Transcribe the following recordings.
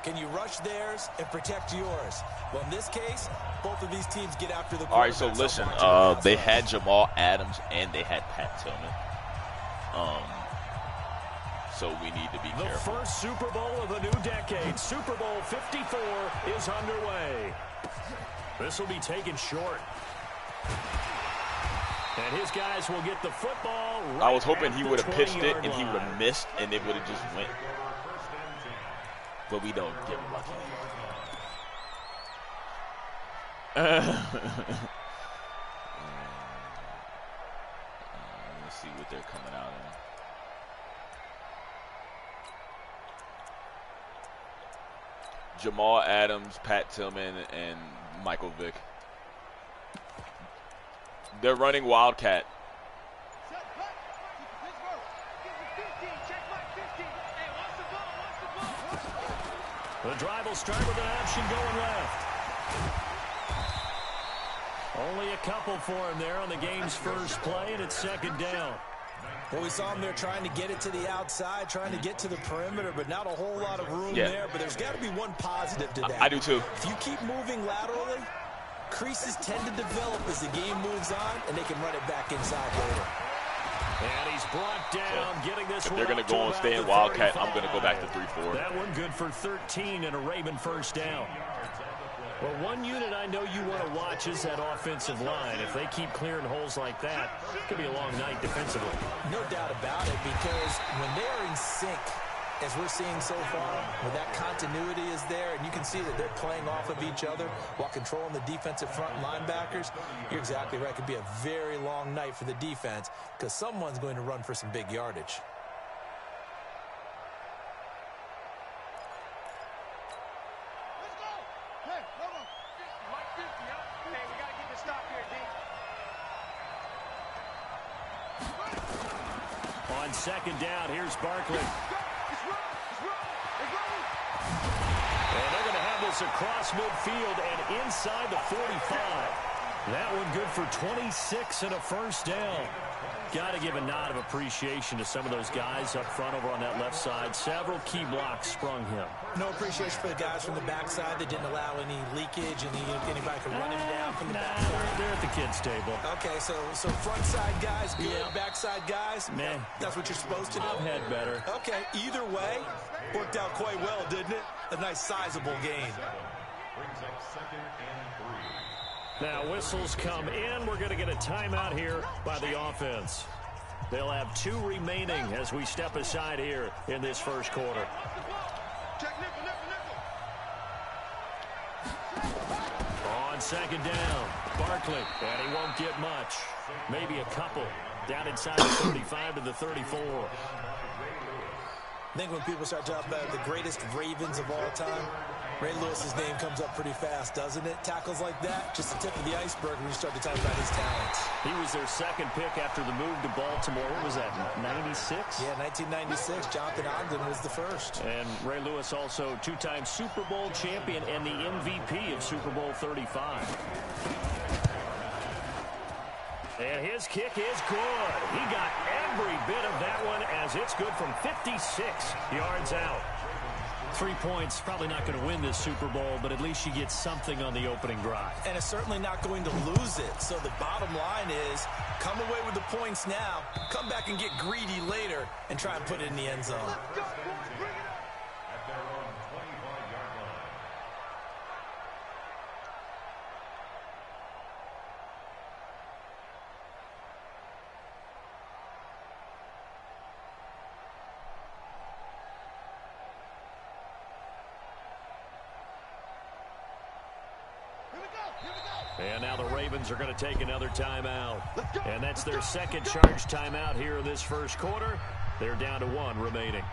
Can you rush theirs and protect yours? Well, in this case, both of these teams get after the All right, so listen, they had Jamal Adams and they had Pat Tillman. So we need to be careful. The first Super Bowl of the new decade, Super Bowl 54, is underway. This will be taken short. And his guys will get the football right. I was hoping he would have pitched it and he would have missed and it would have just went. But we don't get lucky. Let's see what they're coming out in. Jamal Adams, Pat Tillman, and Michael Vick. They're running Wildcat. The drive will start with an option going left. Only a couple for him there on the game's first play, and it's second down. Well, we saw him there trying to get it to the outside, trying to get to the perimeter, but not a whole lot of room there. But there's got to be one positive to that. I do too. If you keep moving laterally, creases tend to develop as the game moves on, and they can run it back inside later. And he's brought down, getting this if one. They're going to go and stay in Wildcat, I'm going to go back to 3-4. That one good for 13 and a Raven first down. Well, one unit I know you want to watch is that offensive line. If they keep clearing holes like that, it could be a long night defensively. No doubt about it, because when they are in sync, as we're seeing so far, where that continuity is there, and you can see that they're playing off of each other while controlling the defensive front linebackers, you're exactly right. It could be a very long night for the defense because someone's going to run for some big yardage. On second down, here's Barkley. And they're going to have this across midfield and inside the 45. That one good for 26 and a first down. Got to give a nod of appreciation to some of those guys up front over on that left side. Several key blocks sprung him. No appreciation for the guys from the backside that didn't allow any leakage and anybody could run him down from the backside. They're at the kids' table. Okay, so front side guys, good. Backside guys, man, that's what you're supposed to do. I've had better. Okay, either way, worked out quite well, didn't it? A nice sizable gain. Now whistles come in. We're going to get a timeout here by the offense. They'll have 2 remaining as we step aside here in this first quarter. On second down, Barkley, and he won't get much. Maybe a couple. Down inside the 35 to the 34. I think when people start talking about the greatest Ravens of all time, Ray Lewis's name comes up pretty fast, doesn't it? Tackles like that, just the tip of the iceberg when you start to talk about his talents. He was their second pick after the move to Baltimore. What was that, 96? Yeah, 1996. Jonathan Ogden was the first. And Ray Lewis also 2-time Super Bowl champion and the MVP of Super Bowl 35. And his kick is good. He got every bit of that one as it's good from 56 yards out. 3 points, probably not going to win this Super Bowl, but at least you get something on the opening drive. And it's certainly not going to lose it. So the bottom line is, come away with the points now, come back and get greedy later, and try and put it in the end zone. And now the Ravens are going to take another timeout. And that's their second charge timeout here in this first quarter. They're down to 1 remaining.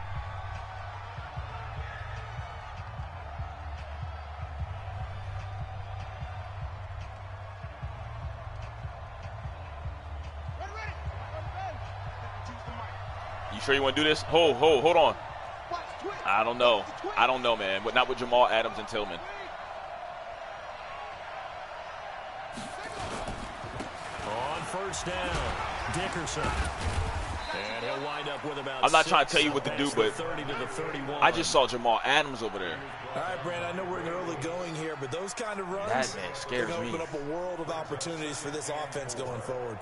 You sure you want to do this? Hold on. I don't know. I don't know, man. But not with Jamal Adams and Tillman. On first down, Dickerson. And he'll they'll wind up with about I'm not trying to 6 tell you what to do, but 30 to the 31. I just saw Jamal Adams over there. All right, Brandon, I know we're in early going here, but those kind of runs, That man scares they're me. going to open up a world of opportunities for this offense going forward.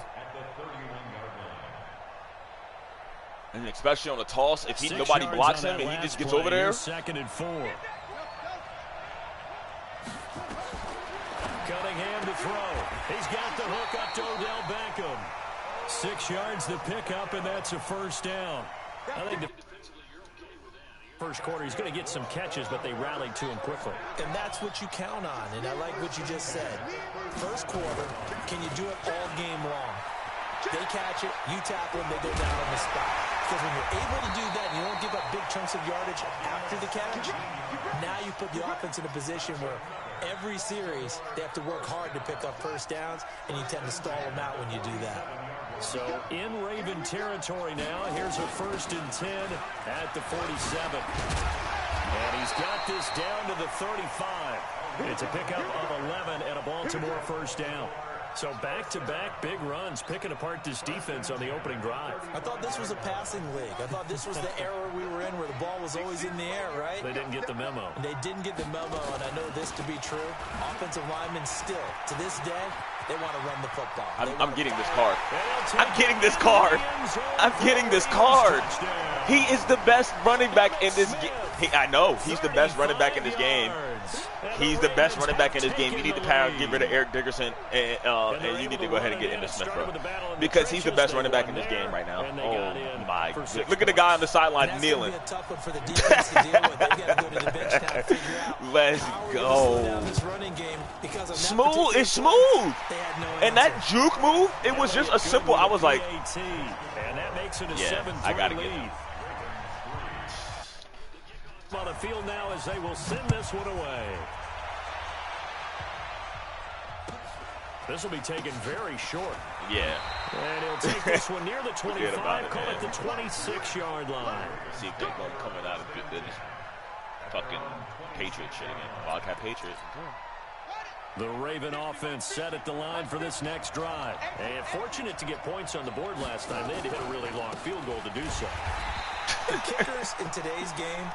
And especially on the toss, if 6 nobody yards blocks on him that and he just last gets play. over there. Here's 2nd and 4. Cunningham to throw. He's got the hook up to Odell Beckham. 6 yards to pick up, and that's a first down. I think the first quarter he's going to get some catches, but they rallied to him quickly. And that's what you count on, and I like what you just said. First quarter, can you do it all game long? They catch it, you tackle them, they go down on the spot. Because when you're able to do that and you don't give up big chunks of yardage after the catch, now you put the offense in a position where every series they have to work hard to pick up first downs, and you tend to stall them out when you do that. So in Raven territory now, here's a 1st and 10 at the 47. And he's got this down to the 35. It's a pickup of 11 and a Baltimore first down. So back-to-back big runs, picking apart this defense on the opening drive. I thought this was a passing league. I thought this was the era we were in where the ball was always in the air, right? They didn't get the memo. And they didn't get the memo, and I know this to be true. Offensive linemen still, to this day, they want to run the football. I'm getting this card. I'm getting this card. I'm getting this card. He is the best running back in this game. I know. He's the best running back in this game. He's the best running back in this game. You need to get rid of Eric Dickerson, and you need to go ahead and get Emmitt Smith, bro. Because he's the best running back in this game right now. Oh, my goodness. Look at the guy on the sideline kneeling. That's going to be a tough one for the defense to deal with. They've got to go to the bench now and figure out Let's how we're go. going to slow down this running game because of Smooth. It's smooth. they had no And that juke move, it was just a simple, I was like, and that makes it a yeah, 7-3 I got to get lead. him. On the field now as they will send this one away. This will be taken very short. Yeah. And he'll take this one near the 25, call man. it the 26-yard line. See if they're going to come out of this fucking Patriot shit again. Wildcat Patriot. The Raven offense set at the line for this next drive. And fortunate to get points on the board last time. They had to hit a really long field goal to do so. The kickers in today's game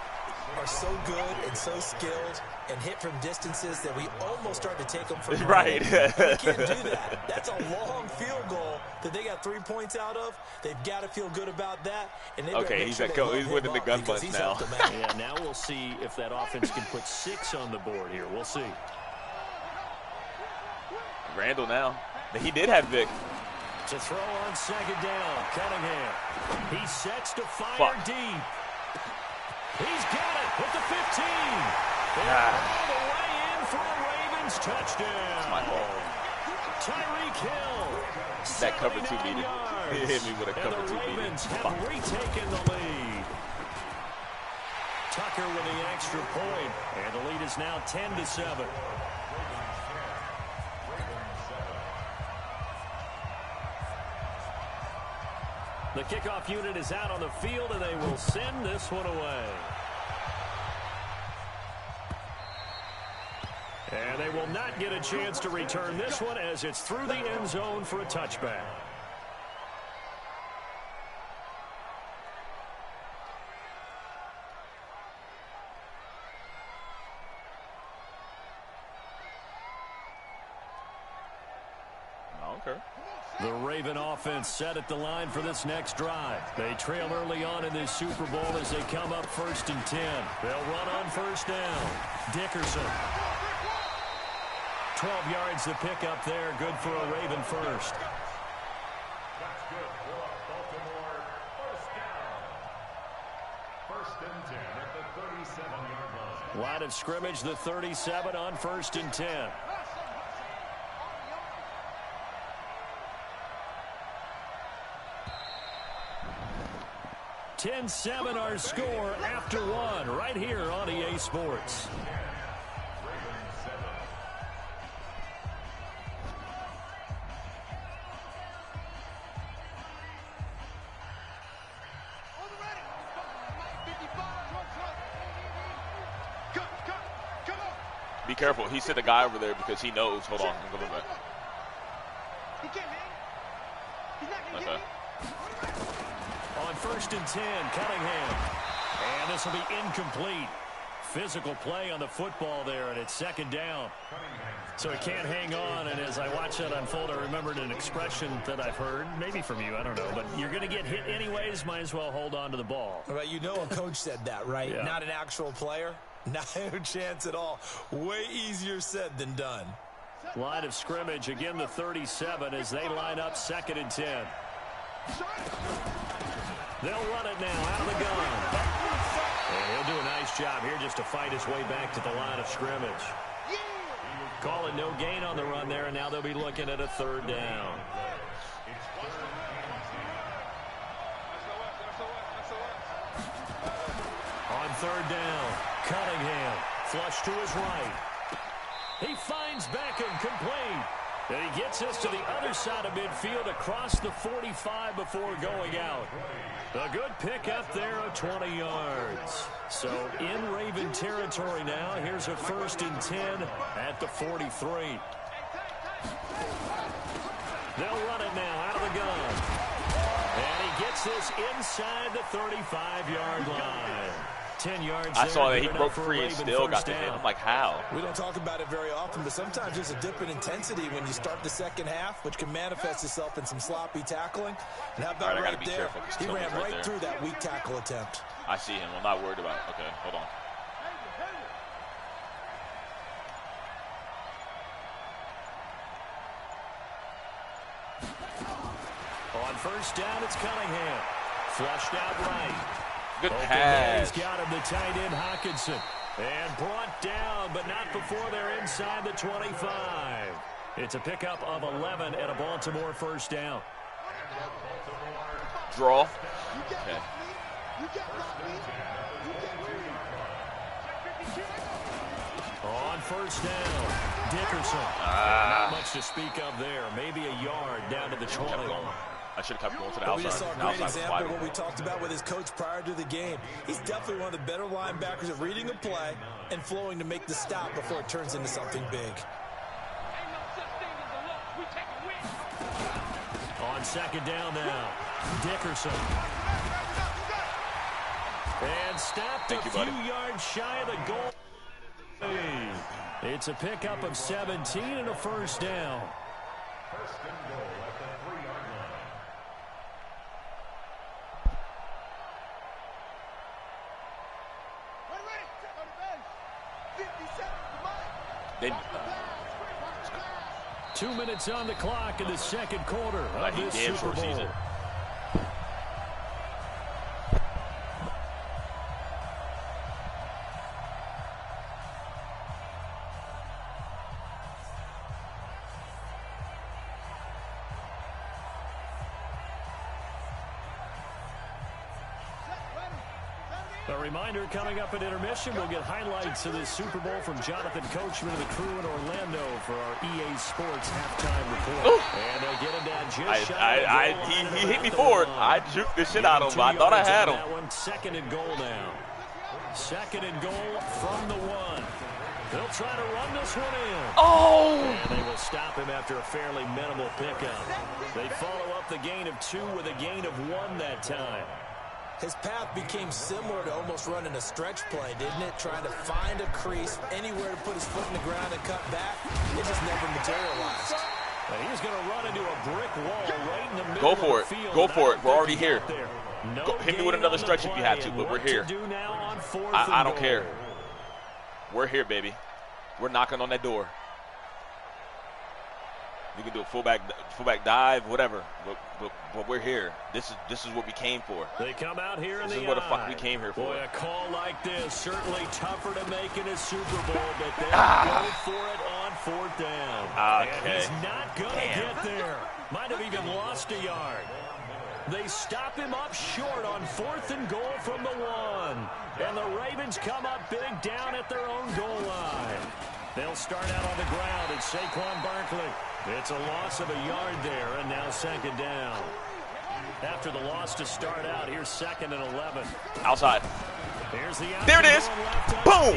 are so good and so skilled and hit from distances that we almost start to take them for granted. Right. You can't do that. That's a long field goal that they got 3 points out of. They've got to feel good about that. And Okay, he's winning the gun butts now. Yeah, now we'll see if that offense can put 6 on the board here. We'll see. Randall now. He did have Vic. To throw on 2nd down, Cunningham. He sets to fire deep. He's got it at the 15. All the way in for a Ravens touchdown. That's my fault. Tyreek Hill. That cover 2 beater. He hit me with a cover 2 And the beater. Ravens have retaken the lead. Tucker with the extra point, and the lead is now 10-7. The kickoff unit is out on the field, and they will send this one away. And they will not get a chance to return this one as it's through the end zone for a touchback. Okay. The Raven offense set at the line for this next drive. They trail early on in this Super Bowl as they come up 1st and 10. They'll run on 1st down. Dickerson. 12 yards to pick up there. Good for a Raven first. That's good for a Baltimore first down. 1st and 10 at the 37-yard line. Line of scrimmage, the 37 on 1st and 10. 10-7 our score after 1 right here on EA Sports. Be careful. He sent the guy over there because he knows. Hold on. I'm coming back. On 1st first and 10, Cunningham. And this will be incomplete. Physical play on the football there, and it's second down. So he can't hang on, and as I watch that unfold, I remembered an expression that I've heard, maybe from you, I don't know, but you're going to get hit anyways, might as well hold on to the ball. Well, you know a coach said that, right? Yeah. Not an actual player. Not a chance at all. Way easier said than done. Line of scrimmage, again the 37 as they line up second and 10. They'll run it now out of the gun. And he'll do a nice job here just to fight his way back to the line of scrimmage. Call it no gain on the run there, and now they'll be looking at a third down. On third down, Cunningham, flush to his right. He finds Beckham, complete. And he gets us to the other side of midfield across the 45 before going out. A good pickup there of 20 yards. So in Raven territory now. Here's a first and 10 at the 43. They'll run it now out of the gun. And he gets this inside the 35-yard line. 10 yards. I saw that he broke free and still got the hit. I'm like, how? We don't talk about it very often, but sometimes there's a dip in intensity when you start the second half, which can manifest itself in some sloppy tackling. And how about right there? He ran right through that weak tackle attempt. I see him. I'm not worried about it. Okay, hold on. On first down, it's Cunningham. Flushed out right. Good pass. He's got him, the tight end, Hawkinson. And brought down, but not before they're inside the 25. It's a pickup of 11 at a Baltimore first down. Draw. Okay. On first down, Dickerson. Not much to speak of there. Maybe a yard down to the 20. I should have kept going to the But outside. we just saw a great example of what we talked about with his coach prior to the game. He's definitely one of the better linebackers at reading a play and flowing to make the stop before it turns into something big. On second down now, Dickerson. And stopped a few yards shy of the goal. It's a pickup of 17 and a first down. First and goal at the 3-yard line. They, 2 minutes on the clock in the second quarter of this damn Super Bowl. season. A reminder, coming up at intermission, we'll get highlights of this Super Bowl from Jonathan Coachman and the crew in Orlando for our EA Sports halftime report. Ooh. And they'll get him down just shy of the goal line. He hit me forward. I juked the shit out of him. I thought I had him. That one, second and goal now. Second and goal from the 1. They'll try to run this one in. Oh! And they will stop him after a fairly minimal pickup. They follow up the gain of 2 with a gain of 1 that time. His path became similar to almost running a stretch play, didn't it? Trying to find a crease, anywhere to put his foot in the ground and cut back. It just never materialized. And he's going to run into a brick wall right in the middle Go for of the it. field. Go for it. We're already here. No Hit me with another stretch if you have to, but we're here. I don't care. We're here, baby. We're knocking on that door. We can do a fullback dive, whatever. But we're here. This is what we came for. They come out here in this the is what the fuck we came here for. Boy, a call like this certainly tougher to make in a Super Bowl, but they'll go for it on fourth down. Okay. And he's not going to get there. Might have even lost a yard. They stop him up short on 4th and goal from the 1. And the Ravens come up big down at their own goal line. They'll start out on the ground. It's Saquon Barkley. It's a loss of a yard there, and now second down. After the loss to start out, here's 2nd and 11. Outside. There it is. Boom.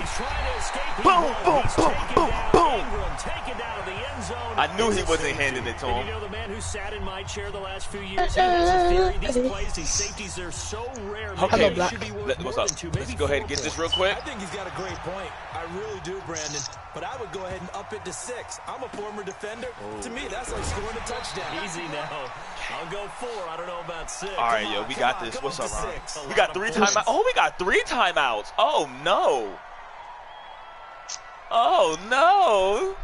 Boom, boom, boom, boom, boom. I knew he wasn't handing it to him. You know, the man who sat in my chair the last few years, he has a theory. These plays, these safeties, they're so rare. Okay, what's up? Let's go ahead and get this real quick. I think he's got a great point. I really do, Brandon. But I would go ahead and up it to 6. I'm a former defender. To me, that's like scoring a touchdown. Easy now. I'll go 4. I don't know about 6. All right, yo, we got this. What's up, Ron? We got 3 timeouts. Oh, we got 3 timeouts. Oh, no. Oh, no.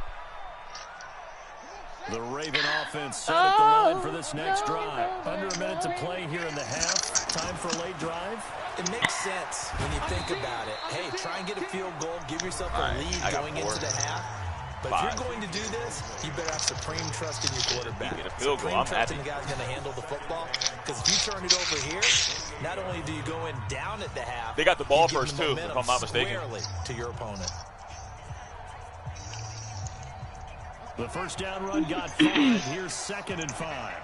The Raven offense set at the line for this next drive. Under a minute to play here in the half. Time for a late drive. It makes sense when you think about it. Hey, try and get a field goal. Give yourself a lead going into the half. But if you're going to do this, you better have supreme trust in your quarterback. Get a field goal. I'm happy. The guy's going to handle the football. Because if you turn it over here, not only do you go in down at the half, they got the ball first too, if I'm not mistaken. To your opponent. The first down run got 5. Here's 2nd and 5.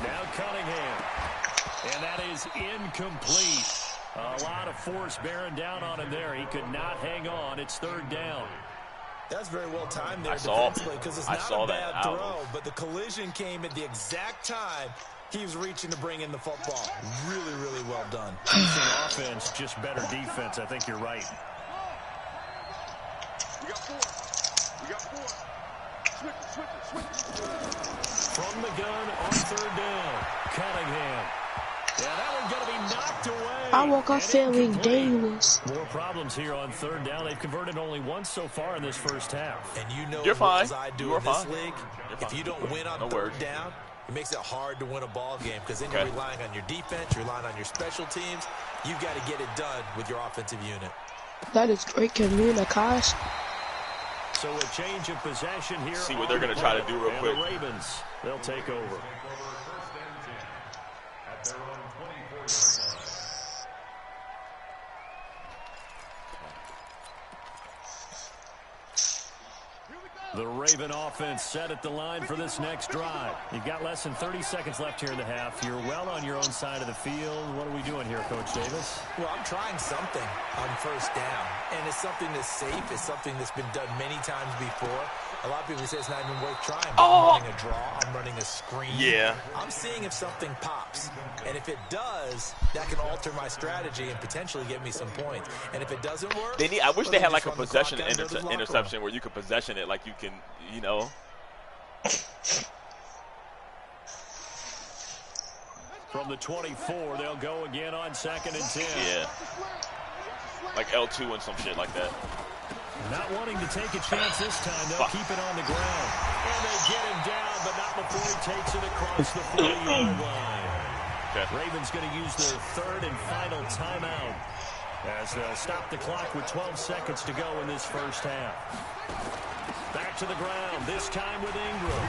Now Cunningham. And that is incomplete. A lot of force bearing down on him there. He could not hang on. It's 3rd down. That's very well timed there defensively because it's not a bad throw, but the collision came at the exact time he was reaching to bring in the football. Really, really well done. Decent offense, just better defense. I think you're right. We got 4. We got 4. Switch. From the gun on 3rd down. Cunningham. Yeah, that one's going to be knocked away. I woke up feeling dangerous. More problems here on 3rd down. They've converted only once so far in this first half. And you know you're fine. As I do in this league, if you don't win on 3rd down, it makes it hard to win a ball game because then you're relying on your defense, you're relying on your special teams. You've got to get it done with your offensive unit. That is great communication. So a change of possession here. See what they're going to try to do real quick. The Ravens, they'll take over. The Raven offense set at the line for this next drive. You've got less than 30 seconds left here in the half. You're well on your own side of the field. What are we doing here, Coach Davis? Well, I'm trying something on 1st down, and it's something that's safe. It's something that's been done many times before. A lot of people say it's not even worth trying. I'm running a draw. I'm running a screen. Yeah. I'm seeing if something pops. And if it does, that can alter my strategy and potentially get me some points. And if it doesn't work, I wish they had like a possession interception where you could possession it like you can, you know. From the 24, they'll go again on 2nd and 10. Yeah. Like L2 and some shit like that. Not wanting to take a chance this time. They'll keep it on the ground. And they get him down, but not before he takes it across the 40-yard line. Okay. Ravens going to use their 3rd and final timeout as they'll stop the clock with 12 seconds to go in this first half. Back to the ground, this time with Ingram.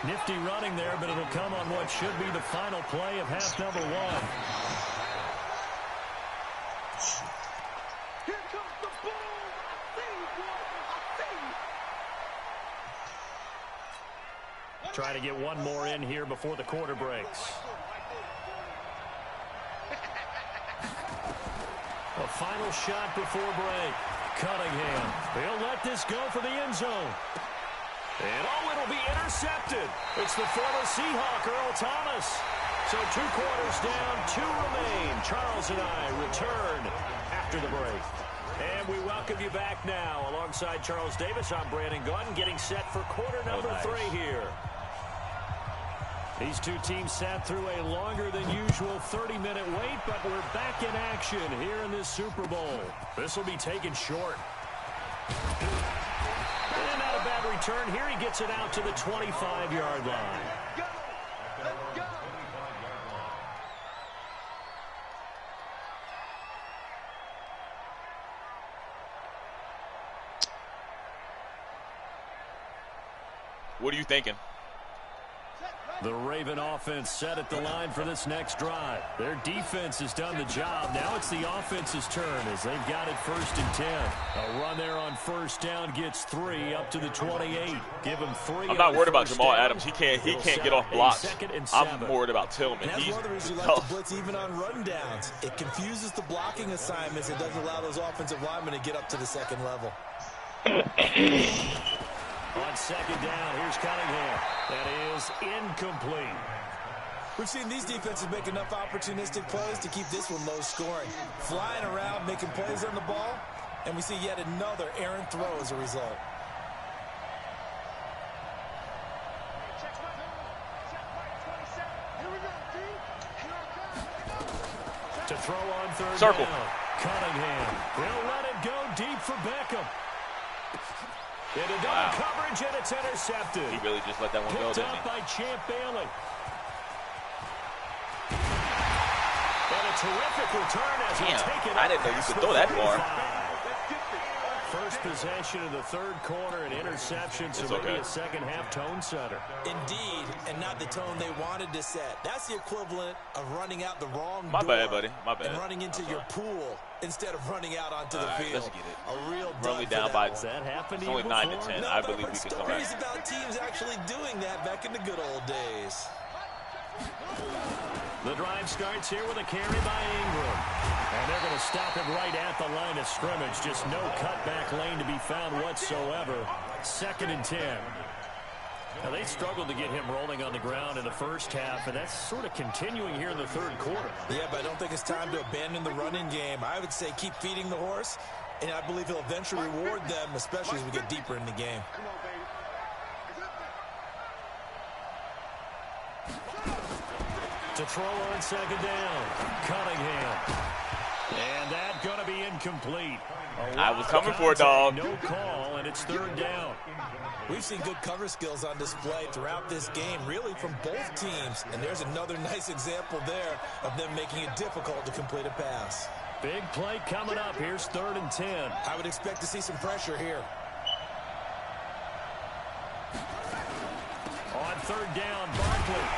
Nifty running there, but it'll come on what should be the final play of half number 1. Try to get one more in here before the quarter breaks. A final shot before break. Cunningham. They'll let this go for the end zone. And it'll be intercepted. It's the former Seahawk, Earl Thomas. So 2 quarters down, 2 remain. Charles and I return after the break. And we welcome you back now. Alongside Charles Davis, I'm Brandon Gaudin, getting set for quarter number 3 here. These two teams sat through a longer than usual 30-minute wait, but we're back in action here in this Super Bowl. This will be taken short. And not a bad return here. He gets it out to the 25-yard line. What are you thinking? The Raven offense set at the line for this next drive. Their defense has done the job. Now it's the offense's turn as they've got it 1st and 10. A run there on 1st down gets 3 up to the 28. Give him 3. I'm not worried about Jamal Adams. He can't get off blocks. I'm worried about Tillman. And that's one of the reasons you like to blitz even on run downs. It confuses the blocking assignments. It doesn't allow those offensive linemen to get up to the second level. On 2nd down, here's Cunningham. That is incomplete. We've seen these defenses make enough opportunistic plays to keep this one low scoring. Flying around, making plays on the ball, and we see yet another errant throw as a result. To throw on 3rd Circle. down. Cunningham. He'll let it go deep for Beckham. Into double coverage, and it's intercepted. He really just let that one go, Picked didn't up he? by Champ Bailey. And a terrific return as he take it. I didn't know you could throw that far. First possession of the 3rd quarter, an interception, so maybe a second-half tone setter. Indeed, and not the tone they wanted to set. That's the equivalent of running out the wrong My door bad, buddy. My bad. and running into your pool instead of running out onto the field. Let's get it. A real We're only dud down for by that That happened it's only 9 to 10. No, I but believe we I've can heard come back. stories about teams actually doing that back in the good old days. The drive starts here with a carry by Ingram. And they're going to stop it right at the line of scrimmage. Just no cutback lane to be found whatsoever. 2nd and 10. Now, they struggled to get him rolling on the ground in the first half, and that's sort of continuing here in the 3rd quarter. Yeah, but I don't think it's time to abandon the running game. I would say keep feeding the horse, and I believe he'll eventually reward them, especially as we get deeper in the game. To throw on 2nd down, Cunningham. And that's going to be incomplete. I was coming for it, dog. No call, and it's 3rd down. We've seen good cover skills on display throughout this game, really from both teams. And there's another nice example there of them making it difficult to complete a pass. Big play coming up. Here's 3rd and 10. I would expect to see some pressure here. On 3rd down, Barkley.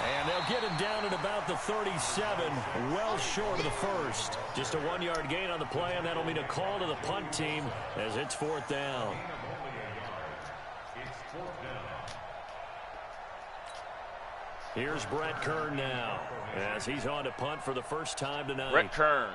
And they'll get him down at about the 37, well short of the 1st. Just a 1-yard gain on the play, and that'll mean a call to the punt team as it's 4th down. Here's Brett Kern now as he's on to punt for the first time tonight. Brett Kern.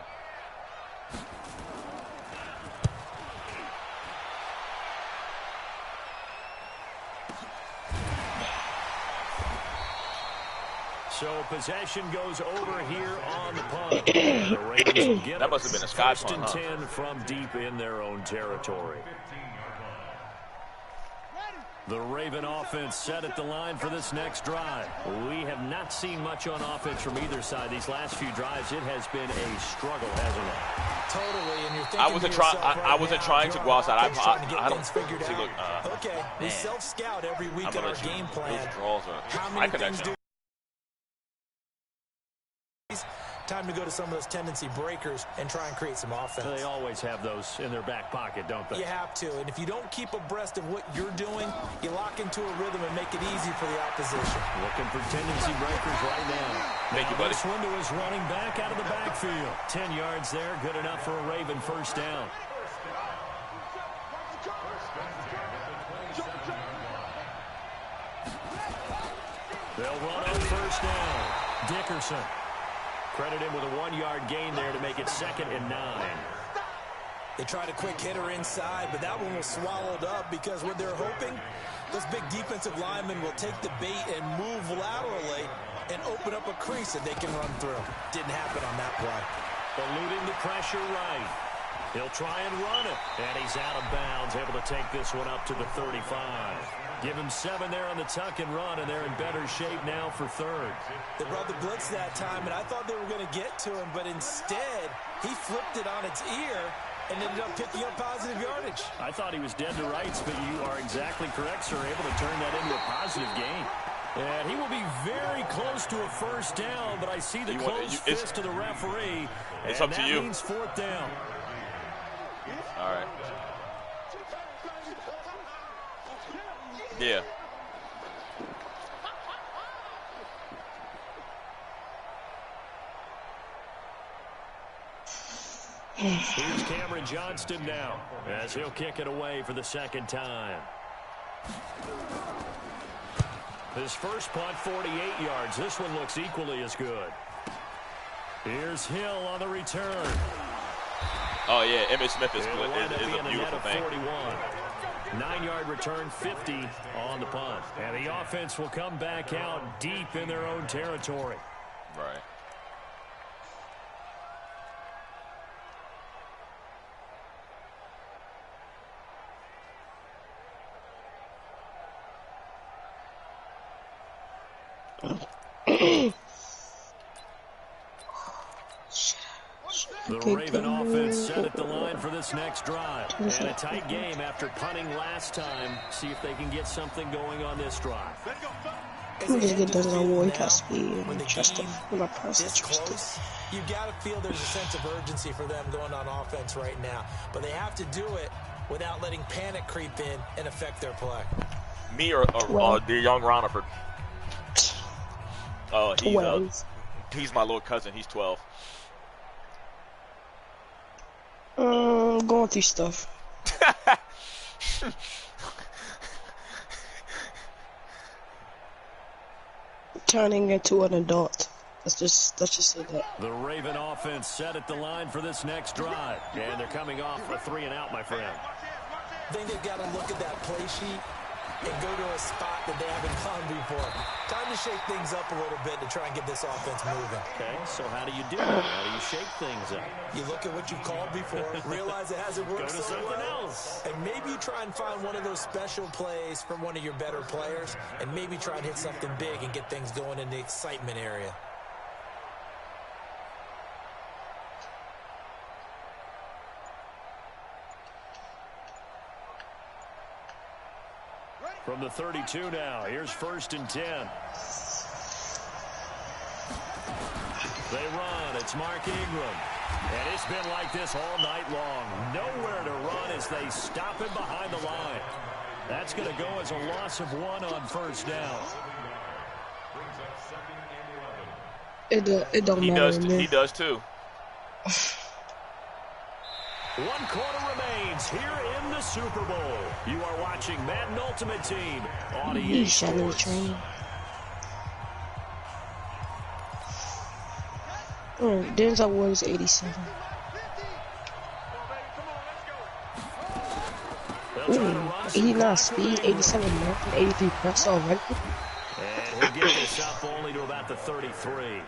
So possession goes over here on the punt. The Ravens will get That must have been a sky first punt, and 10 from deep in their own territory. The Raven offense set at the line for this next drive. We have not seen much on offense from either side. These last few drives, it has been a struggle, hasn't it? Totally, and you're thinking I wasn't trying to go outside. I don't see. Look, okay, we self-scout every week in our game plan. Those draws are How my many things connection. do? Time to go to some of those tendency breakers and try and create some offense. They always have those in their back pocket, don't they? You have to, and if you don't keep abreast of what you're doing, you lock into a rhythm and make it easy for the opposition. Looking for tendency breakers right now. Thank you, buddy. This window is running back out of the backfield. 10 yards there, good enough for a Raven first down. They'll run on first down. Dickerson. Credit him with a 1-yard gain there to make it 2nd and 9. They tried a quick hitter inside, but that one was swallowed up because what they're hoping, those big defensive linemen will take the bait and move laterally and open up a crease that they can run through. Didn't happen on that play. Eluding the pressure right. He'll try and run it. And he's out of bounds, able to take this one up to the 35. Give him 7 there on the tuck and run, and they're in better shape now for 3rd. They brought the blitz that time, and I thought they were going to get to him, but instead, he flipped it on its ear and ended up picking up positive yardage. I thought he was dead to rights, but you are exactly correct, sir. Able to turn that into a positive gain. And he will be very close to a first down, but I see the closed fist to the referee. It's up to you. That means 4th down. All right. Yeah. Here's Cameron Johnston now as he'll kick it away for the second time. His first punt, 48 yards. This one looks equally as good. Here's Hill on the return. Oh, yeah, Emmitt Smith is a beautiful thing. 9-yard return, 50 on the punt. And the offense will come back out deep in their own territory. Right. The Raven offense set at the line for this next drive. And a tight game after punting last time. See if they can get something going on this drive. I'm just get done on war speed and trust him with my this close, you got to feel there's a sense of urgency for them going on offense right now. But they have to do it without letting panic creep in and affect their play. Me or the young Roniford? Oh, he's my little cousin. He's 12. Going through stuff. Turning into an adult. Let's just say that. The Raven offense set at the line for this next drive. And they're coming off a 3-and-out, my friend. I think they've got to look at that play sheet and go to a spot that they haven't gone before. Time to shake things up a little bit to try and get this offense moving. Okay, so how do you do it? How do you shake things up? You look at what you called before, realize it hasn't worked so well, and maybe you try and find one of those special plays from one of your better players, and maybe try and hit something big and get things going in the excitement area. From the 32 now, here's 1st and 10. They run, it's Mark Ingram. And it's been like this all night long. Nowhere to run as they stop him behind the line. That's going to go as a loss of 1 on 1st down. It don't matter. He does too. 1 quarter remains here in the Super Bowl. You are watching Madden Ultimate Team on EA Sports. Denzel Ward 87. Ooh, 89 speed, 87 length, 83 press already. And he'll get this up only to about the 33.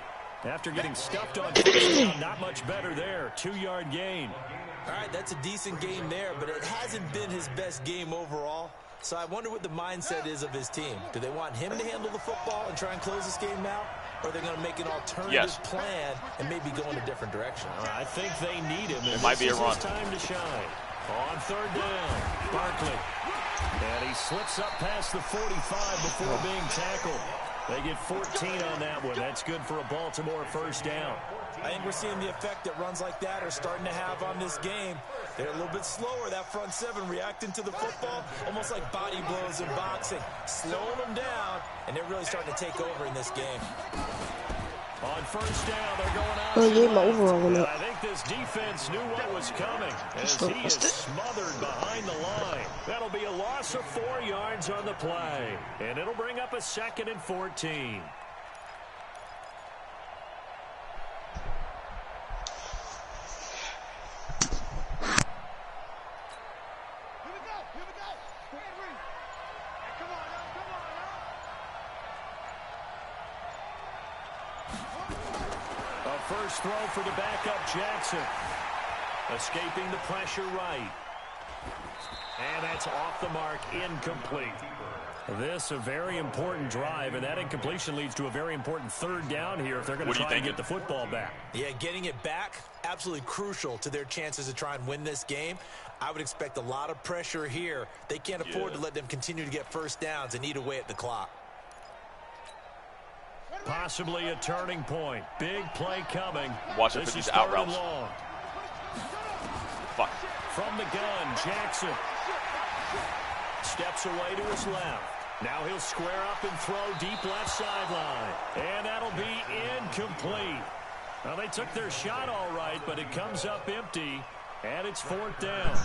After getting stuffed on first down, not much better there. 2-yard gain. All right, that's a decent game there, but it hasn't been his best game overall. So I wonder what the mindset is of his team. Do they want him to handle the football and try and close this game out? Or are they going to make an alternative plan and maybe go in a different direction? I think they need him. It might be a run. It's time to shine. On 3rd down, Barkley. And he slips up past the 45 before being tackled. They get 14 on that one. That's good for a Baltimore 1st down. I think we're seeing the effect that runs like that are starting to have on this game. They're a little bit slower, that front 7, reacting to the football, almost like body blows in boxing, slowing them down, and they're really starting to take over in this game. On 1st down, they're going out. Oh, yeah, my overall went up. I think this defense knew what was coming as he is smothered behind the line. That'll be a loss of 4 yards on the play, and it'll bring up a 2nd and 14. First throw for the backup, Jackson. Escaping the pressure right. And that's off the mark, incomplete. This a very important drive, and that incompletion leads to a very important 3rd down here if they're going to try and get the football back. Yeah, getting it back, absolutely crucial to their chances to try and win this game. I would expect a lot of pressure here. They can't afford to let them continue to get 1st downs and eat away at the clock. Possibly a turning point. Big play coming. Watch it for these out routes. Fuck. From the gun, Jackson steps away to his left. Now he'll square up and throw deep left sideline. And that'll be incomplete. Well, they took their shot all right, but it comes up empty, and it's 4th down.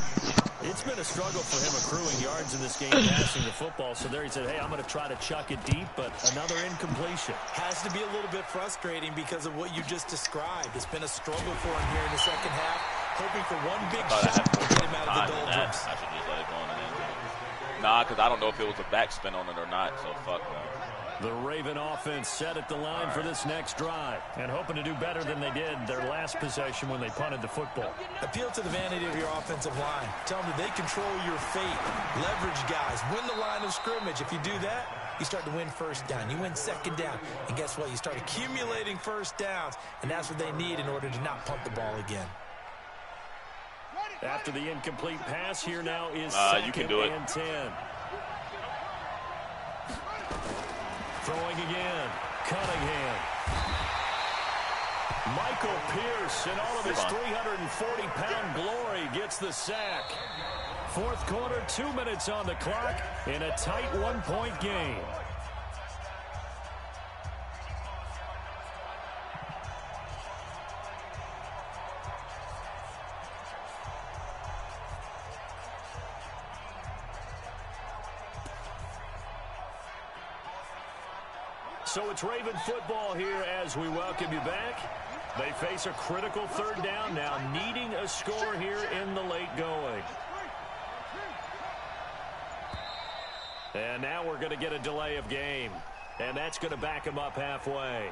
It's been a struggle for him accruing yards in this game passing the football. So there he said, hey, I'm going to try to chuck it deep, but another incompletion. Has to be a little bit frustrating because of what you just described. It's been a struggle for him here in the second half, hoping for one big shot to get him out of the doldrums. I should just let it go in the end zone. Nah, because I don't know if it was a backspin on it or not, so fuck no. The Raven offense set at the line for this next drive and hoping to do better than they did their last possession when they punted the football. Appeal to the vanity of your offensive line. Tell them that they control your fate. Leverage guys. Win the line of scrimmage. If you do that, you start to win first down. You win second down. And guess what? You start accumulating first downs. And that's what they need in order to not punt the ball again. After the incomplete pass, here now is you can do it. and 10. Throwing again, Cunningham. Michael Pierce in all of his 340-pound glory gets the sack. 4th quarter, 2 minutes on the clock in a tight 1-point game. So it's Raven football here as we welcome you back. They face a critical 3rd down now, needing a score here in the late going. And now we're going to get a delay of game. And that's going to back them up halfway.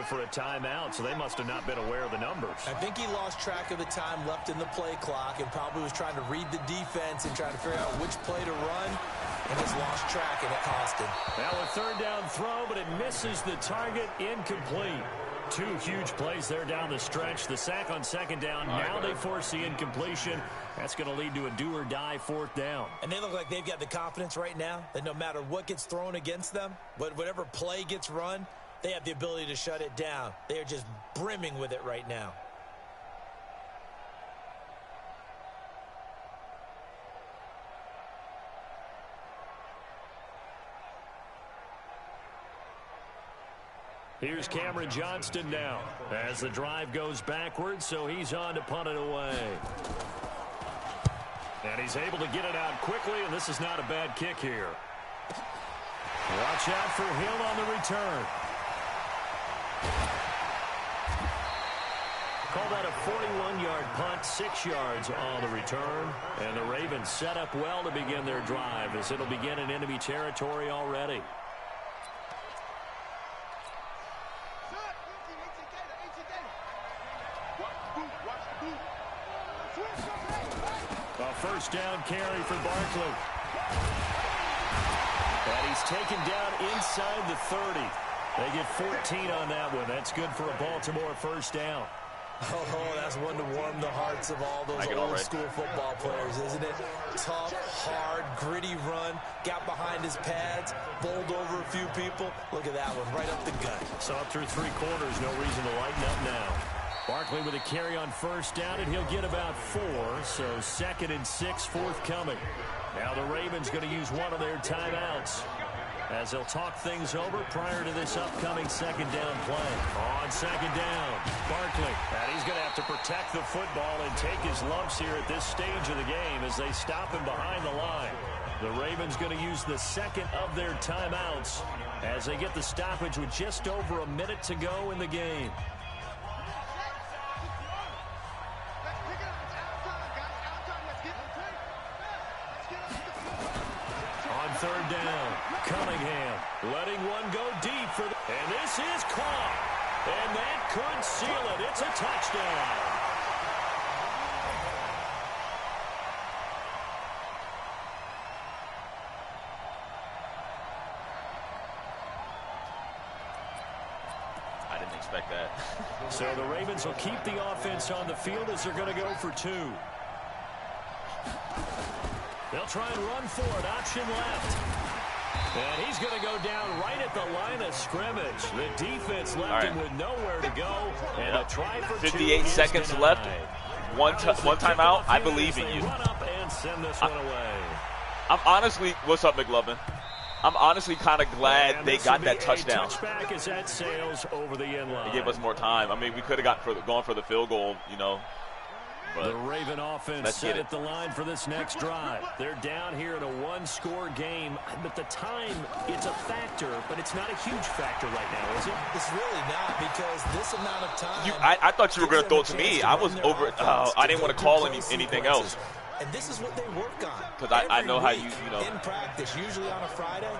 For a timeout, so they must have not been aware of the numbers. I think he lost track of the time left in the play clock and probably was trying to read the defense and trying to figure out which play to run, and has lost track, and it cost him. Now a 3rd down throw, but it misses the target, incomplete. 2 huge plays there down the stretch. The sack on 2nd down. Now they force the incompletion. That's going to lead to a do-or-die 4th down. And they look like they've got the confidence right now that no matter what gets thrown against them, whatever play gets run, they have the ability to shut it down. They are just brimming with it right now. Here's Cameron Johnston now as the drive goes backwards, so he's on to punt it away. And he's able to get it out quickly, and this is not a bad kick here. Watch out for Hill on the return. Call that a 41-yard punt, 6 yards on the return. And the Ravens set up well to begin their drive as it'll begin in enemy territory already. A 1st down carry for Barkley. And he's taken down inside the 30. They get 14 on that one. That's good for a Baltimore 1st down. Oh, that's one to warm the hearts of all those old-school football players, isn't it? Tough, hard, gritty run. Got behind his pads, bowled over a few people. Look at that one, right up the gut. So up through 3 quarters, no reason to lighten up now. Barkley with a carry on 1st down, and he'll get about 4. So 2nd and 6 forthcoming. Now the Ravens going to use one of their timeouts as they'll talk things over prior to this upcoming 2nd down play. On 2nd down, Barkley. And he's going to have to protect the football and take his lumps here at this stage of the game as they stop him behind the line. The Ravens going to use the 2nd of their timeouts as they get the stoppage with just over a minute to go in the game. On 3rd down, Cunningham letting one go deep for the, and this is caught, and that could seal it. It's a touchdown. I didn't expect that. So the Ravens will keep the offense on the field as they're going to go for 2. They'll try and run for it. Option left. And he's going to go down right at the line of scrimmage. The defense left him with nowhere to go. And a try for 58 seconds left. One timeout. I believe in you. Run up and send this one away. I'm honestly, what's up, McLovin? I'm honestly kind of glad they got that touchdown. Touchback is at Sales over the end line. It gave us more time. I mean, we could have gone for the field goal, you know. But the Raven offense set at the line for this next drive. They're down here in a one-score game, but the time, it's a factor, but it's not a huge factor right now, is it? It's really not, because this amount of time. I thought you were going to throw it to me. I was over. I didn't want to call anything else. And this is what they work on. Because I know how you know. In practice, usually on a Friday,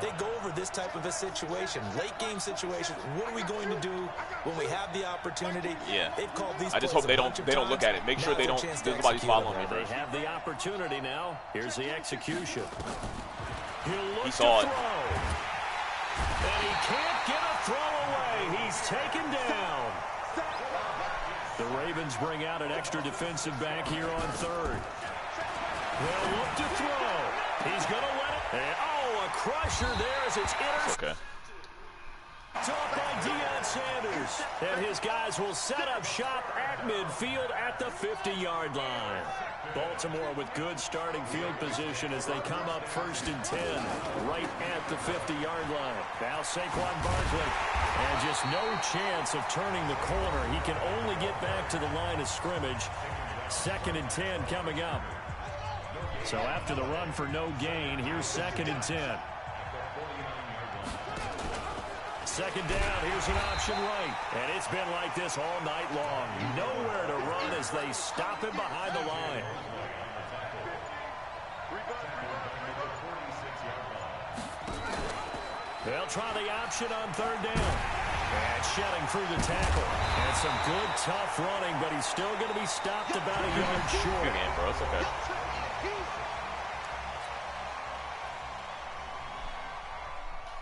they go over this type of a situation, late game situation. What are we going to do when we have the opportunity? Yeah. They've called these. I just hope they don't look at it. Make sure they don't. There's nobody's following me. They have the opportunity now. Here's the execution. He saw it. And he can't get a throw away. He's taken down. The Ravens bring out an extra defensive back here on third. They'll look to throw. He's going to let it. And, a crusher there as it's intercepted. Okay. Top by Deion Sanders. And his guys will set up shop at midfield at the 50-yard line. Baltimore with good starting field position as they come up 1st and 10 right at the 50-yard line. Now Saquon Barkley. And just no chance of turning the corner. He can only get back to the line of scrimmage. 2nd and 10 coming up. So after the run for no gain, here's 2nd and 10. 2nd down, here's an option right. And it's been like this all night long. Nowhere to run as they stop him behind the line. They'll try the option on 3rd down. And shedding through the tackle. And some good, tough running, but he's still going to be stopped about a yard short. Good game, bro. It's okay.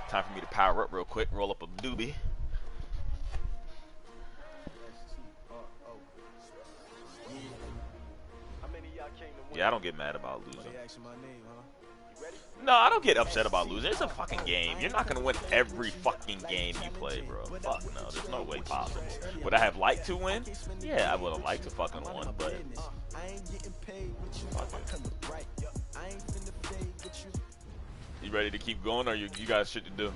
Time for me to power up real quick, roll up a doobie. Yeah, I don't get mad about losing. No, I don't get upset about losing. It's a fucking game. You're not going to win every fucking game you play, bro. Fuck no. There's no way possible. Would I have liked to win? Yeah, I would have liked to fucking win, but... You ready to keep going, or you guys shit to do?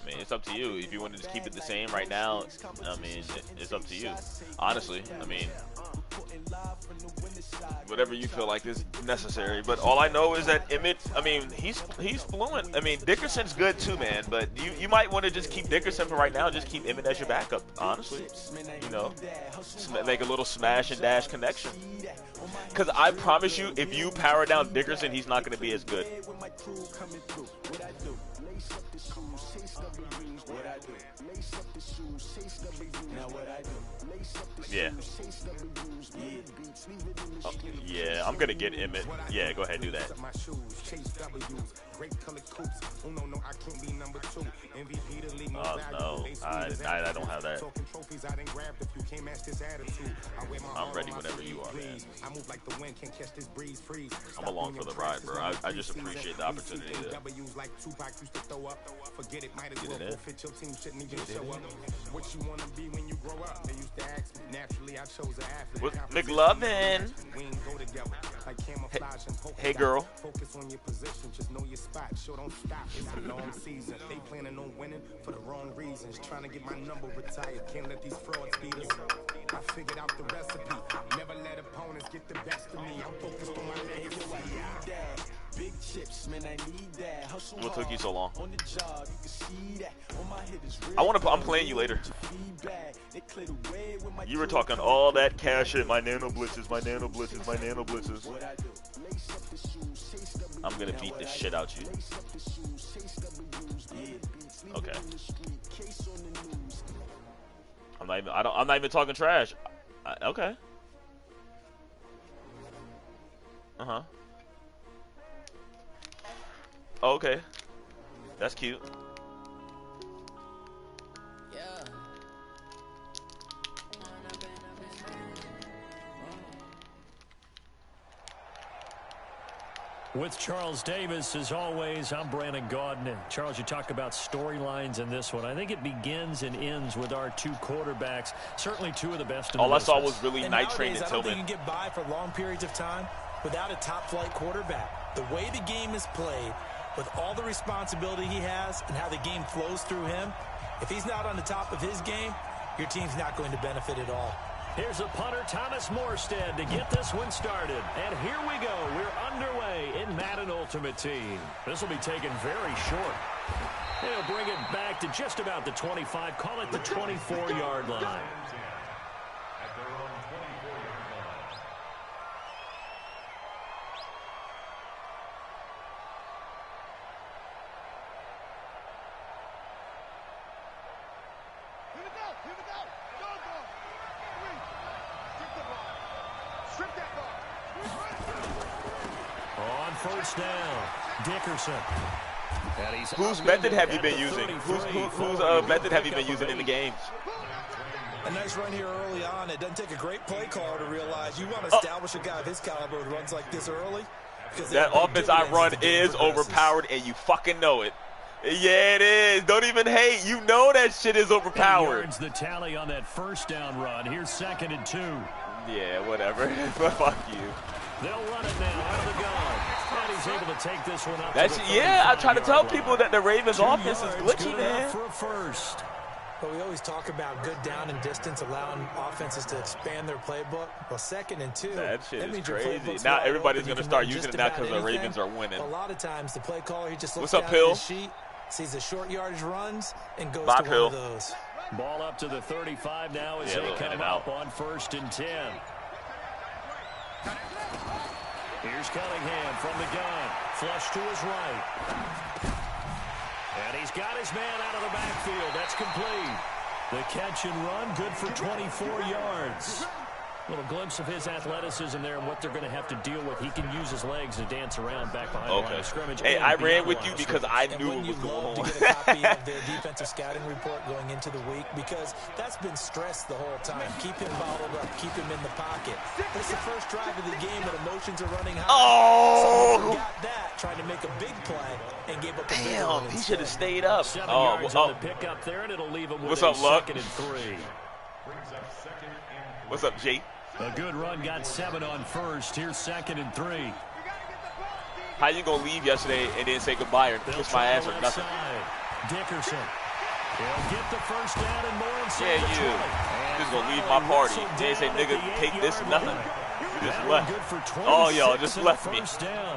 I mean, it's up to you. If you want to just keep it the same right now, I mean, it's up to you. Honestly, I mean, whatever you feel like is necessary. But all I know is that Emmett, I mean, he's fluent. I mean, Dickerson's good too, man. But you might want to just keep Dickerson for right now. Just keep Emmett as your backup, honestly. You know, make a little smash and dash connection. Because I promise you, if you power down Dickerson, he's not going to be as good. Yeah. Oh, yeah, I'm gonna get Emmett. Yeah, go ahead and do that. No, I don't have that. I'm ready whenever you are, man. I'm along for the ride, bro. I just appreciate the opportunity to get it in. With McLovin. Hey, girl. Focus on your position, just know your spot. Show don't stop. It's a long season. They planning on winning for the wrong reasons. Trying to get my number retired. Can't let these frauds beat us. I figured out the recipe. Never let opponents get the best of me. I'm focused on my legacy. Big chips, man, I need that. What took you so long? On the job, you can see that. On my head is I'm playing you later. You were talking all that cash in my nano blitzes, my nano blitzes, my nano blitzes. I'm gonna beat the shit out you. Okay. I'm not even talking trash. Okay. Uh-huh. Oh, okay. That's cute. With Charles Davis, as always, I'm Brandon Gaudin. And Charles, you talk about storylines in this one. I think it begins and ends with our two quarterbacks. Certainly two of the best in the business. All I saw was really Night Train and I don't think Tillman. you can get by for long periods of time without a top-flight quarterback. The way the game is played, with all the responsibility he has and how the game flows through him, if he's not on the top of his game, your team's not going to benefit at all. Here's a punter, Thomas Morstead, to get this one started. And here we go. We're underway in Madden Ultimate Team. This will be taken very short. They'll bring it back to just about the 25. Call it the 24-yard line. At their own 24-yard line. Here we go. Here we go. Go, go. Strip the ball. Strip that ball. On first down, Dickerson. And he's Whose method have you been using? Whose method have you been using in the games? A nice run here early on. It doesn't take a great play caller to realize you want to establish a guy of his caliber who runs like this early. That offense I run is overpowered, and you fucking know it. Yeah, it is. Don't even hate. You know that shit is overpowered. The tally on that first down run. Here's 2nd and 2. Yeah, whatever. Fuck you. They'll run it now out of the gun. And he's able to take this one up. Yeah, I try to tell people that the Ravens offense is glitchy, man. For a first. But we always talk about good down and distance, allowing offenses to expand their playbook. Well, 2nd and 2. That shit is your crazy. playbook's Now wide everybody's open. going to You start can run using it just now about because the anything. Ravens are winning. A lot of times the play caller, he just looks What's up, down Hill? at his sheet, sees the short yardage runs, and goes Bob to Hill. one of those. Ball up to the 35 now as Yeah, they they'll hand come it up out. on 1st and 10. Here's Cunningham from the gun. Flush to his right. And he's got his man out of the backfield. That's complete. The catch and run, good for 24 yards. Little glimpse of his athleticism there and what they're going to have to deal with. He can use his legs to dance around back behind the line of scrimmage. Hey, and I beyond ran the with line you of because scrimmage. I knew And what was going love on. to get a copy of their defensive scouting report going into the week because that's been stressed the whole time. Keep him bottled up. Keep him in the pocket. But it's the first drive of the game when emotions are running high. Oh! Someone got that, trying to make a big play and gave up a big Damn, one he should have instead. stayed up. 7 yards Oh, on the pick up there, and it'll leave him with What's a up, Luck? 2nd and 3. Brings up 2nd and 3. what's up, G? A good run, got 7 on first. Here's 2nd and 3. How you gonna leave yesterday and then say goodbye or They'll kiss my try ass the or left nothing? side. Dickerson. He'll get the first down and more inside Yeah, the you. 20. You just gonna leave finally my party. wrestled They say, down at nigga, the take this, 8-yard nothing. line. You just That left. one good for Oh, y'all 26 just and a left me. first down.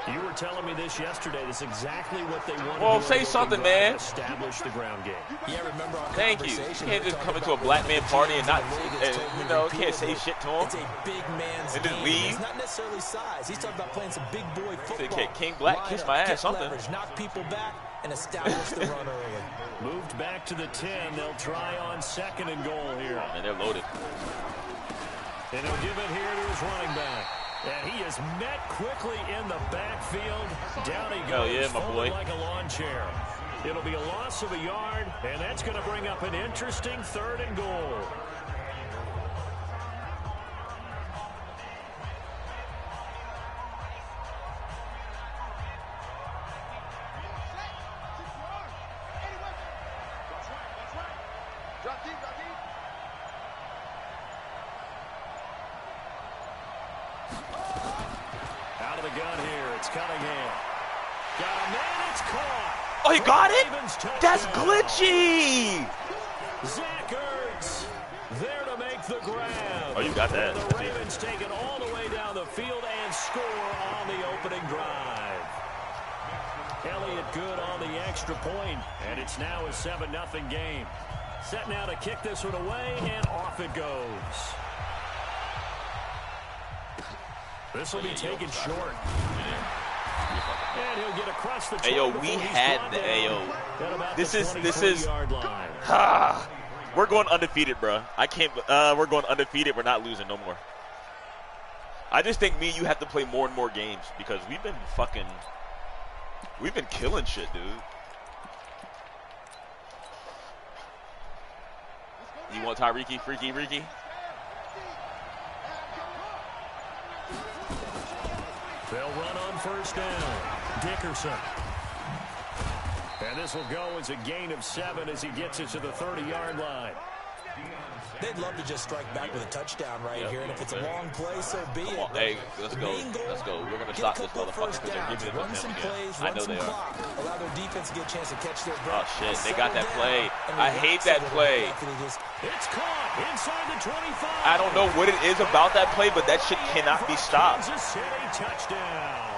You were telling me this yesterday. That's exactly what they wanted. Well, to do say on the something, open drive, man. Establish the ground game. Yeah, remember our Thank you. You conversation. can't We just were come talking into a about black what man the party GMs and not, in the league has told me can't say repeatedly. shit to him. It's a big man's And just game. leave. It's not necessarily size. He's talking about playing some big boy football. King Black, Line kiss up, my ass, get something. leverage, knock people back, and establish the run early. Moved back to the 10. They'll try on 2nd and goal here. And they're loaded. And he'll give it here to his running back. And he is met quickly in the backfield. Down he goes, Hell yeah, my folded boy. like a lawn chair. It'll be a loss of a yard, and that's going to bring up an interesting 3rd and goal. Drop deep, drop deep. Out of the gun here, it's Cunningham. Got a man, it's caught. Oh, he got it? Ravens That's touchdown. glitchy. Zach Ertz there to make the grab. Oh, you got that. And the Ravens take it all the way down the field and score on the opening drive. Elliott good on the extra point, and it's now a 7-0 game. Set now to kick this one away, and off it goes. This will be taken short. And he'll get across the 20 Ayo, we before he's had brought the down Ayo. at about This the is 23-yard line. We're going undefeated, bro. I can't. We're going undefeated. We're not losing no more. I just think me and you have to play more and more games because we've been killing shit, dude. You want Tyreek, Freaky Ricky? They'll run on first down. Dickerson. And this will go as a gain of 7 as he gets it to the 30-yard line. They'd love to just strike back with a touchdown right here, and if it's a long play, so be it. Hey, let's go. Let's go. We're going to stop this motherfucker because they're giving it run some plays, run some clock, allow their defense to get a chance to catch their breath. Oh, shit. They got that play. I hate that play. It's caught inside the 25. I don't know what it is about that play, but that shit cannot be stopped. Kansas City touchdown.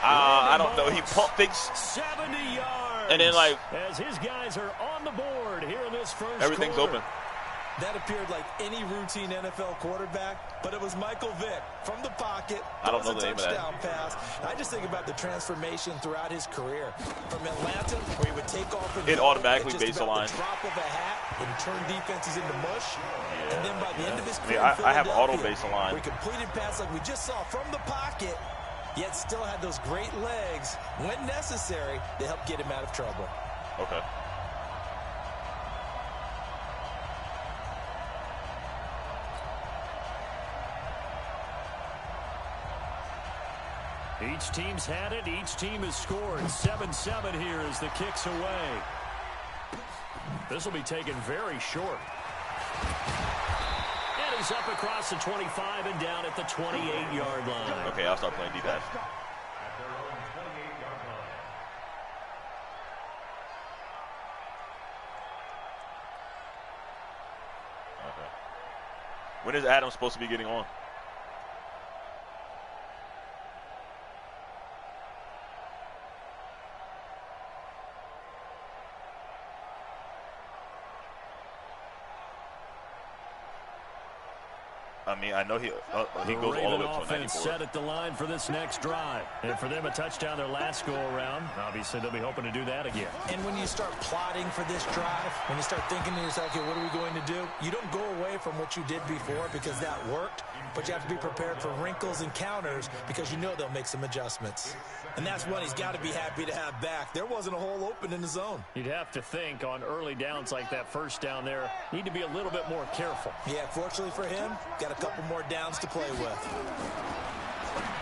I don't know. He pump fakes 70 yards. and then, like, as his guys are on the board here in this first everything's quarter. open. That appeared like any routine NFL quarterback, but it was Michael Vick from the pocket. I don't know the name of that. Touchdown pass. I just think about the transformation throughout his career. From Atlanta, where he would take off and It automatically just base the about line. the drop of a hat and turn defenses into mush. Yeah. And then by the end of his career, I have auto Philadelphia, base the line. where he completed pass like we just saw from the pocket, yet still had those great legs when necessary to help get him out of trouble. Okay. Each team's had it. Each team has scored. 7-7 here as the kick's away. This will be taken very short. And he's up across the 25 and down at the 28-yard line. Okay, I'll start playing D-pass. Okay. When is Adam supposed to be getting on? I mean, I know he goes all the way up to a 94. Set at the line for this next drive. And for them, a touchdown their last go-around. Obviously, they'll be hoping to do that again. And when you start plotting for this drive, when you start thinking to yourself, okay, what are we going to do? You don't go away from what you did before because that worked, but you have to be prepared for wrinkles and counters because you know they'll make some adjustments. And that's what he's got to be happy to have back. There wasn't a hole open in the zone. You'd have to think on early downs like that first down there, need to be a little bit more careful. Yeah, fortunately for him, got a couple more downs to play with.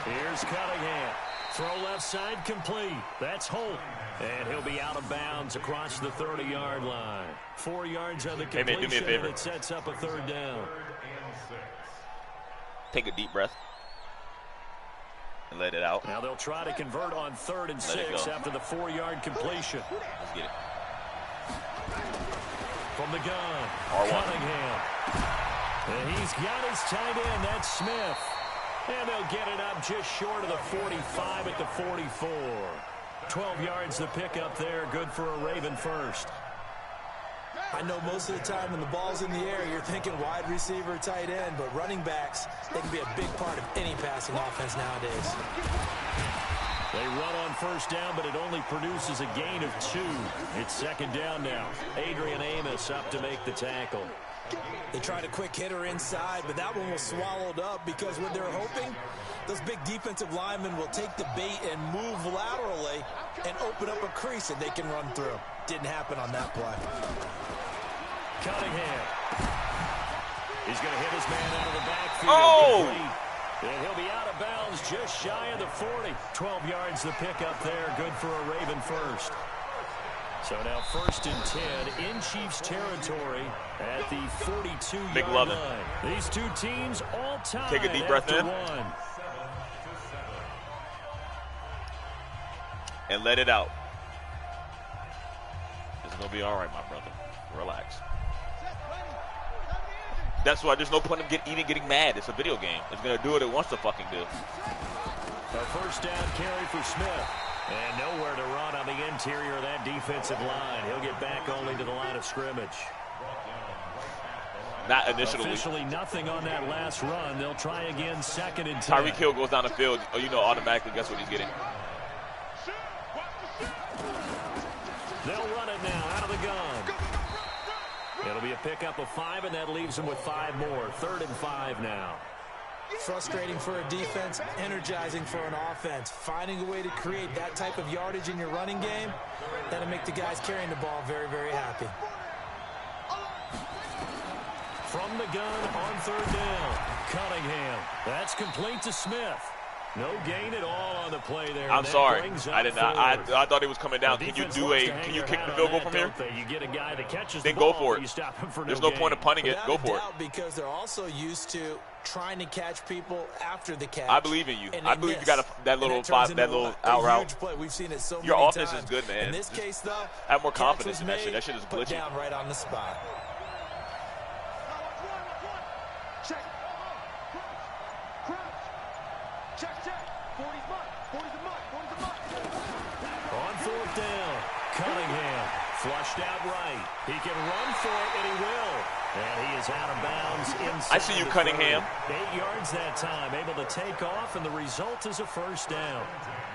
Here's Cunningham. Throw left side complete. That's Holt. And he'll be out of bounds across the 30-yard line. 4 yards on the completion, hey, man, do me a favor. and it sets up a third down. Take a deep breath and let it out. Now they'll try to convert on 3rd and 6 after the 4-yard completion. Let's get it. From the gun, R1. Cunningham. And he's got his tight end, that's Smith. And they'll get it up just short of the 45 at the 44. 12 yards the pickup there, good for a Raven first. I know most of the time when the ball's in the air, you're thinking wide receiver, tight end, but running backs, they can be a big part of any passing offense nowadays. They run on first down, but it only produces a gain of 2. It's 2nd down now. Adrian Amos up to make the tackle. They tried a quick hitter inside, but that one was swallowed up because what they're hoping, those big defensive linemen will take the bait and move laterally and open up a crease that they can run through. Didn't happen on that play. Cunningham. He's going to hit his man out of the backfield. Oh! And he'll be out of bounds just shy of the 40. 12 yards the pickup there. Good for a Raven first. So now 1st and 10 in Chiefs territory at the 42-yard line. These two teams all tied. Take a deep breath in. And let it out. It's going to be all right, my brother. Relax. That's why there's no point of even getting mad. It's a video game. It's going to do what it wants to fucking do. A first down carry for Smith. And nowhere to run on the interior of that defensive line. He'll get back only to the line of scrimmage. Not initially. Officially nothing on that last run. They'll try again 2nd and 10. Tyreek Hill goes down the field. Oh, you know automatically guess what he's getting. They'll run it now out of the gun. It'll be a pickup of 5, and that leaves them with 5 more. 3rd and 5 now. Frustrating for a defense, energizing for an offense. Finding a way to create that type of yardage in your running game, that'll make the guys carrying the ball very, very happy. From the gun on 3rd down, Cunningham. That's complete to Smith. No gain at all on the play there. I'm sorry. I did not. I thought he was coming down. Can you kick the field goal from here? You get a guy that catches then the ball, go for it. You stop him for There's no point of punting it. Go for it. Because they're also used to trying to catch people after the catch. I believe in you. I believe you got that little out route. We've seen it so Your many offense times. is good, man. In this case, though, have more confidence in that shit. That shit is put glitchy. Down right on the spot. Check. Crouch. Check. 40's mine. 40's a mine. 40's a mine. On fourth down, Cunningham flushed out right. He can run for it, and he will. And he is out of bounds inside. I see you, Cunningham. 8 yards that time, able to take off, and the result is a first down.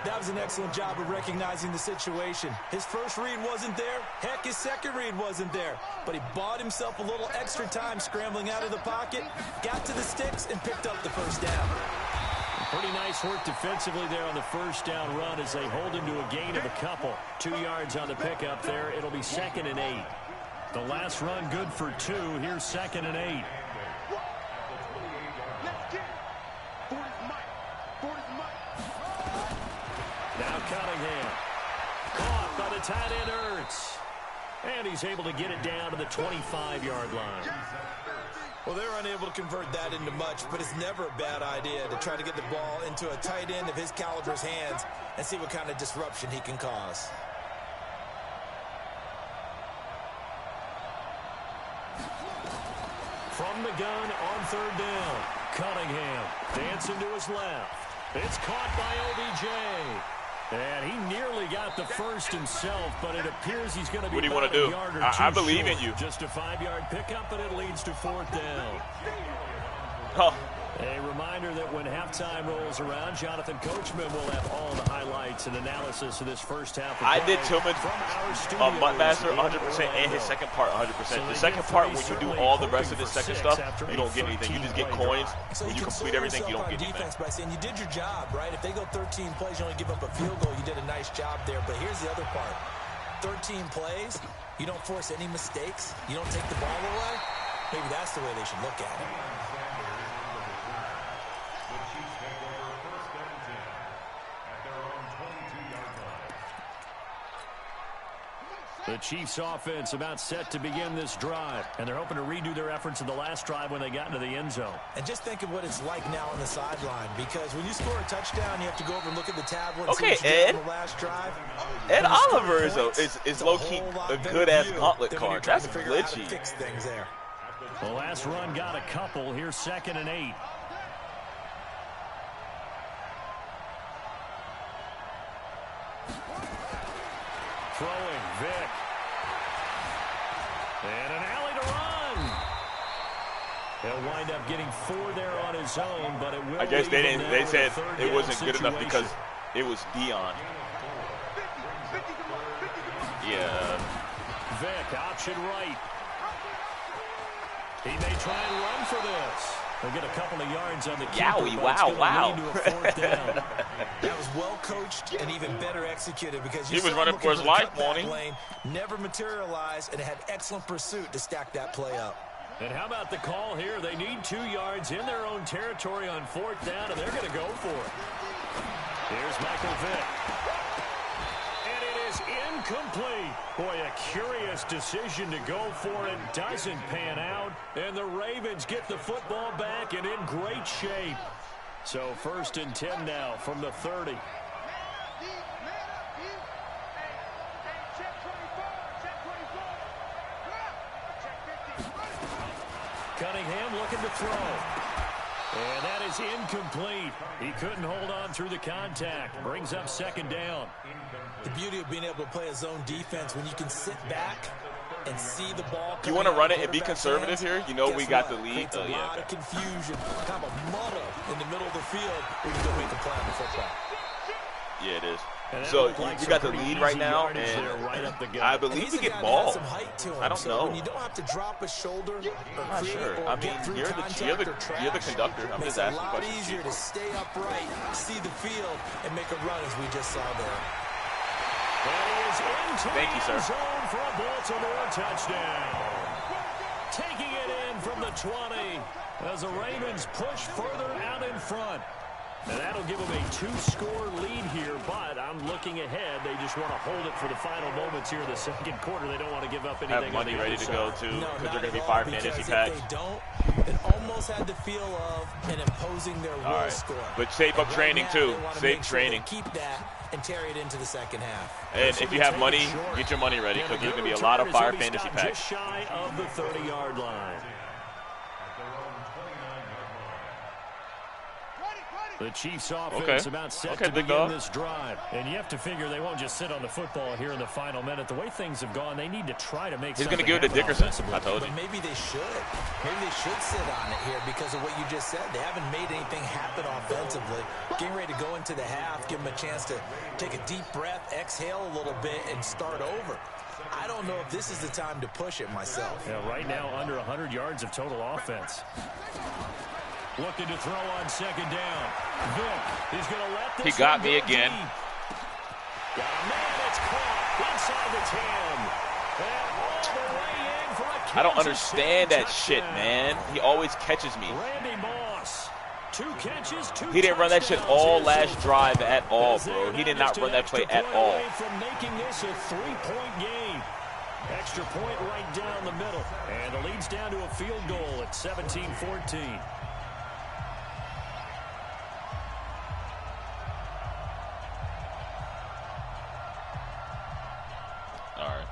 That was an excellent job of recognizing the situation. His first read wasn't there. Heck, his second read wasn't there. But he bought himself a little extra time scrambling out of the pocket, got to the sticks, and picked up the first down. Pretty nice work defensively there on the first down run as they hold him to a gain of a couple. 2 yards on the pickup there. It'll be 2nd and 8. The last run good for 2. Here's 2nd and 8. Let's get it. 40's mine. 40's mine. Now Cunningham. Caught by the tight end Ertz. And he's able to get it down to the 25-yard line. Well, they're unable to convert that into much, but it's never a bad idea to try to get the ball into a tight end of his caliber's hands and see what kind of disruption he can cause. From the gun on third down, Cunningham dancing to his left. It's caught by OBJ. And he nearly got the first himself, but it appears he's going to be What do you want to do? I believe in you. Just a 5-yard pickup, and it leads to 4th down. Huh. A reminder that when halftime rolls around, Jonathan Coachman will have all the highlights and analysis of this first half. I did Tillman Master 100% and his second part 100%. The second part, when you do all the rest of this second stuff, you don't get anything. You just get coins. When you complete everything, you don't get anything. By saying you did your job, right? If they go 13 plays, you only give up a field goal. You did a nice job there. But here's the other part. 13 plays, you don't force any mistakes. You don't take the ball away. Maybe that's the way they should look at it. The Chiefs offense about set to begin this drive, and they're hoping to redo their efforts in the last drive when they got into the end zone. And just think of what it's like now on the sideline, because when you score a touchdown, you have to go over and look at the tablet. Okay, Ed. On the last drive. Ed Oliver is low-key a good-ass gauntlet card. That's glitchy. Fix things there. The last run got a couple. Here's 2nd and 8. Throwing, Vick. And an alley to run. He'll wind up getting 4 there on his own, but it will. I guess they said it wasn't good enough situation. because it was Dion. Yeah. Vick, option right. He may try and run for this. He'll get a couple of yards on the keeper. Yowie, wow. That was well coached and even better executed because he was running for his life, wasn't he? Lane never materialized, and it had excellent pursuit to stack that play up. And how about the call here? They need 2 yards in their own territory on 4th down, and they're going to go for it. Here's Michael Vick. And it is incomplete. Boy, a curious decision to go for it. Doesn't pan out. And the Ravens get the football back and in great shape. So 1st and 10 now from the 30. Cunningham looking to throw. And that is incomplete. He couldn't hold on through the contact. Brings up 2nd down. The beauty of being able to play a zone defense when you can sit back and see the ball. You want to run it and be conservative here? You know we got the lead. It's a lot of confusion, kind of a muddle in the middle of the field where you go make a play on the football. Yeah, it is. So you got the lead right now, and I believe we get ball. I don't know. When you don't have to drop a shoulder, I'm not sure. I mean, you're the conductor. I'm just asking questions. It's a lot easier to stay upright, see the field, and make a run as we just saw there. Thank you, sir. Zone for a Baltimore touchdown. Taking it in from the 20 as the Ravens push further out in front. And that'll give them a 2-score lead here, but I'm looking ahead. They just want to hold it for the final moments here in the second quarter. They don't want to give up anything. Have money ready to go, too, No, because they're going to be not fire at all, fantasy because packs. if they don't, it almost had the feel of an imposing their will All right. score. But save up Right training, now, too. they wanna Save make sure they training. keep that and carry it into the second half. And if you have money, get your money ready, because there's going to be a lot of fire fantasy packs. Just shy of the 30-yard line. The Chiefs offense about set to begin this drive. And you have to figure they won't just sit on the football here in the final minute. The way things have gone, they need to try to make He's something going to give it to Dickerson. offensively. I told you. But maybe they should. Maybe they should sit on it here because of what you just said. They haven't made anything happen offensively. Getting ready to go into the half, give them a chance to take a deep breath, exhale a little bit, and start over. I don't know if this is the time to push it myself. Yeah, right now, under 100 yards of total offense. Looking to throw on second down. Vic is going to let this He got one me go again. deep. Got a man that's caught inside the 10. And all the way in for a Kansas I don't understand City that shit, touchdown. man. He always catches me. Randy Moss. 2 catches, 2 He didn't run that shit touchdowns all here last so drive far. at all, As they bro. are He did now not just run an that play extra at point all. away from making this a 3-point game. Extra point right down the middle. And it leads down to a field goal at 17-14. All right.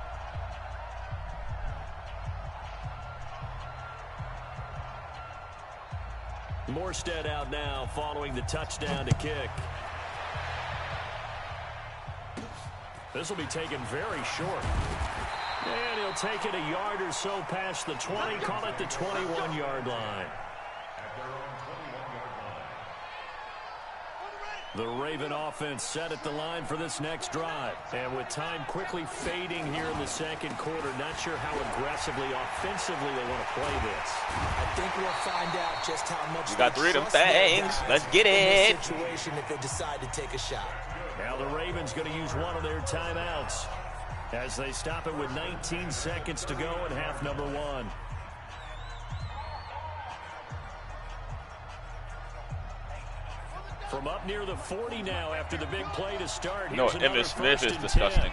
Morstead out now following the touchdown to kick. This will be taken very short. And he'll take it a yard or so past the 20, call it the 21-yard line. The Raven offense set at the line for this next drive. And with time quickly fading here in the second quarter, not sure how aggressively, offensively they want to play this. I think we'll find out just how much You got they 3 of them trust their things. guys Let's get in it. this situation if they decide to take a shot. Now the Ravens going to use one of their timeouts as they stop it with 19 seconds to go in half number 1. From up near the 40 now after the big play to start. No, Here's another Emmitt Smith is 1st and disgusting. 10.